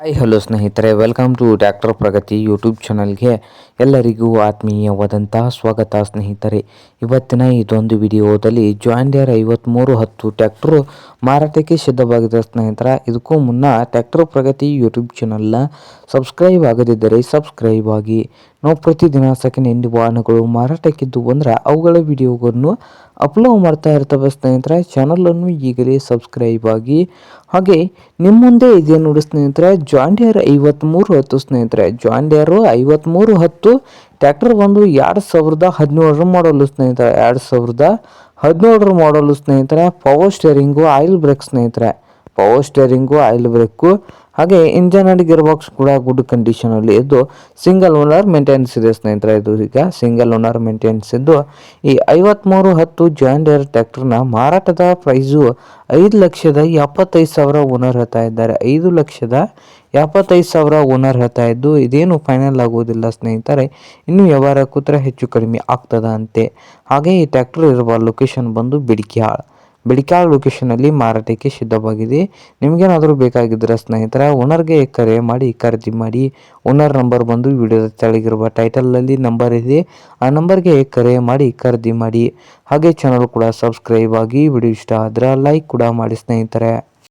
Hi hello ಸ್ನೇಹಿತರೆ, welcome to tractor Pragati YouTube ಚಾನಲ್ಗೆ ಎಲ್ಲರಿಗೂ ಆತ್ಮೀಯವಾದಂತಹ ಸ್ವಾಗತ. ಸ್ನೇಹಿತರೆ, ಇವತ್ತಿನ ಇದೊಂದು ವಿಡಿಯೋದಲ್ಲಿ ಜಾನ್ ಡೀರೆ 5310 ಟ್ರ್ಯಾಕ್ಟರ್ ಮಾರಾಟಕ್ಕೆ ಸಿದ್ಧವಾಗಿದೆ. ಸ್ನೇಹಿತರೆ, ಇದಕ್ಕೂ ಮುನ್ನ ಟ್ರ್ಯಾಕ್ಟರ್ ಪ್ರಗತಿ ಯೂಟ್ಯೂಬ್ ಚಾನಲ್ನ ಸಬ್ಸ್ಕ್ರೈಬ್ ಆಗದಿದ್ದರೆ ಸಬ್ಸ್ಕ್ರೈಬ್ ಆಗಿ. ನಾವು ಪ್ರತಿದಿನ ಸೆಕೆಂಡ್ ಹ್ಯಾಂಡ್ ವಾಹನಗಳು ಮಾರಾಟಕ್ಕಿದ್ದು ಬಂದರೆ ಅವುಗಳ ವಿಡಿಯೋಗಳನ್ನು ಅಪ್ಲೋಡ್ ಮಾಡ್ತಾ ಇರ್ತವೆ. ಸ್ನೇಹಿತರೆ, ಚಾನಲನ್ನು ಈಗಲೇ ಸಬ್ಸ್ಕ್ರೈಬ್ ಆಗಿ. ಹಾಗೆ ನಿಮ್ಮ ಮುಂದೆ ಇದೆ ನೋಡಿ ಸ್ನೇಹಿತರೆ, ಜಾನ್ ಡೀರೆ 5310 ಸ್ನೇಹಿತರೆ. ಜಾನ್ ಡೀರೆ 5310 ಟ್ರ್ಯಾಕ್ಟರ್ ಬಂದು 2017 ಮಾಡಲು ಸ್ನೇಹಿತರೆ. 2017 ಮಾಡಲು ಸ್ನೇಹಿತರೆ. ಪವರ್ ಸ್ಟೇರಿಂಗು, ಆಯಿಲ್ ಬ್ರೇಕ್ ಸ್ನೇಹಿತರೆ. ಪವರ್ ಸ್ಟೇರಿಂಗು, ಆಯಿಲ್ ಬ್ರೇಕು, ಹಾಗೆ ಇಂಜನ್ ಅಂಡ್ ಗೇರ್ ಬಾಕ್ಸ್ ಕೂಡ ಗುಡ್ ಕಂಡೀಷನಲ್ಲಿ ಇದ್ದು ಸಿಂಗಲ್ ಓನರ್ ಮೇಂಟೆನೆನ್ಸ್ ಇದೆ ಸ್ನೇಹಿತರೆ. ಇದು ಈಗ ಸಿಂಗಲ್ ಓನರ್ ಮೇಂಟೆನೆನ್ಸ್ ಇದ್ದು ಈ 5310 ಜಾನ್ ಡೀರೆ ಟ್ರ್ಯಾಕ್ಟರ್ನ ಮಾರಾಟದ ಪ್ರೈಸು 5,75,000 ಓನರ್ ಹೇಳ್ತಾ ಇದ್ದಾರೆ. 5,75,000 ಓನರ್ ಹೇಳ್ತಾ ಇದ್ದು ಇದೇನು ಫೈನಲ್ ಆಗುವುದಿಲ್ಲ ಸ್ನೇಹಿತರೆ. ಇನ್ನು ವ್ಯವಹಾರ ಕೂತ್ರೆ ಹೆಚ್ಚು ಕಡಿಮೆ ಆಗ್ತದ ಅಂತೆ. ಹಾಗೆ ಈ ಟ್ರ್ಯಾಕ್ಟರ್ ಇರುವ ಲೊಕೇಶನ್ ಬಂದು ಬಿಡಿಕ್ಯಾಳ ಲೊಕೇಶನಲ್ಲಿ ಮಾರಾಟಕ್ಕೆ ಸಿದ್ಧವಾಗಿದೆ. ನಿಮಗೇನಾದರೂ ಬೇಕಾಗಿದ್ದರೆ ಸ್ನೇಹಿತರೆ ಓನರ್ಗೆ ಕರೆ ಮಾಡಿ ಖರೀದಿ ಮಾಡಿ. ಓನರ್ ನಂಬರ್ ಬಂದು ವಿಡಿಯೋದ ಕೆಳಗಿರುವ ಟೈಟಲಲ್ಲಿ ನಂಬರ್ ಇದೆ, ಆ ನಂಬರ್ಗೆ ಕರೆ ಮಾಡಿ ಖರೀದಿ ಮಾಡಿ. ಹಾಗೆ ಚಾನಲ್ ಕೂಡ ಸಬ್ಸ್ಕ್ರೈಬ್ ಆಗಿ. ವಿಡಿಯೋ ಇಷ್ಟ ಆದರೆ ಲೈಕ್ ಕೂಡ ಮಾಡಿ ಸ್ನೇಹಿತರೆ.